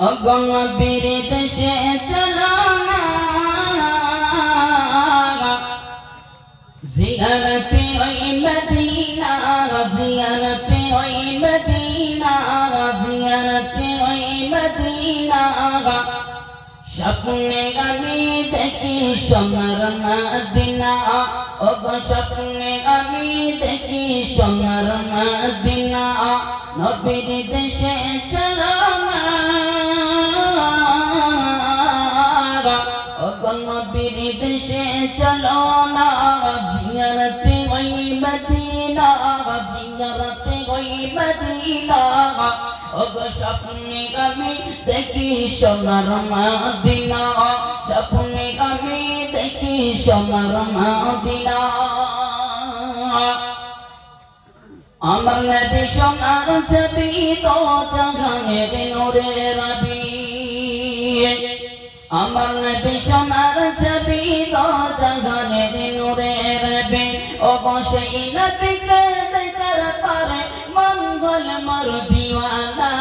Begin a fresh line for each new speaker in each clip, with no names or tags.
নবীর দেশে চলো না জিয়ারতে ওই মদিনা জিয়ারতে ওই মদিনা জিয়ারতে ওই মদিনা স্বপ্নে আমি দেখি সোনার মদিনা ও গো স্বপ্নে আমি দেখি সোনার মদিনা নবীর দেশে চলো না ও গো নবীর দেশে চলো না জিয়ারতে ওই মদিনা জিয়ারতে ওই মদিনা ও গো স্বপ্নে আমি দেখি সোনার মদিনা স্বপ্নে আমি দেখি সোনার মদিনা আমার নবী সোনার ছবি তো জাহানের নূরে রবি আমার নবী সোনার ছবি তো জাহানের নূরে রবি ও গো সেই নবীকে দেখার পরে মঙ্গল মোর দিওয়ানা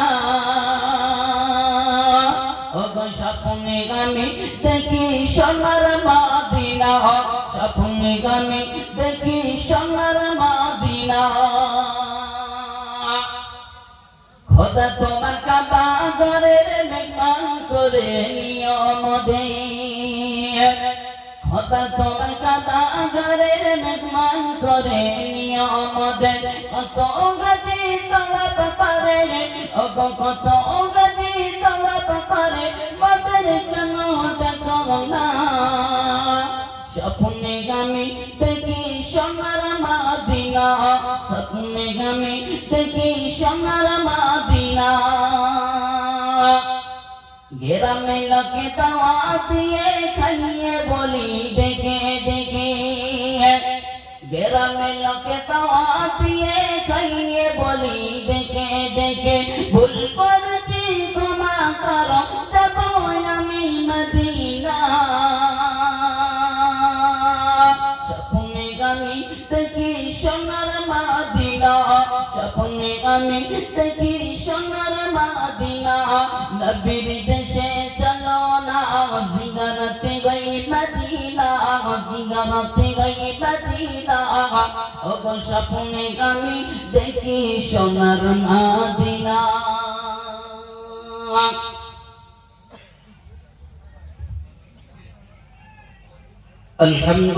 ও গো স্বপ্নে আমি দেখি সোনার মদিনা স্বপ্নে আমি দেখি সোনার মদিনা খোদা তোমার কাবা ঘরের মেহমান করে নিও মোদের খোদা তোমার কাবা ঘরের মেহমান করে নিও মোদের কত গতি তওয়াব করে ও গো কত গতি তওয়াব করে মোদের কেন ডাকো না স্বপ্নে আমি দেখি সোনার মদিনা স্বপ্নে আমি দেখি সোনার মদিনা গ্রামে লোকে দাওয়া দিয়ে খাইয়ে বলি ডেকে ডেকে গ্রামে লোকে দাওয়া দিয়ে খাইয়ে বলি ডেকে ডেকে ভুল করছি ক্ষমা করো যাব আমি মদিনা স্বপ্নে আমি দেখি সোনার মদিনা স্বপ্নে আমি দেখি সোনার মদিনা নবীর দেশে চলো না জিয়ারতে গই মদিনা জিয়ারতে গই মদিনা ও গো স্বপ্নে আমি দেখি সোনার মদিনা আলহামদুলিল্লাহ।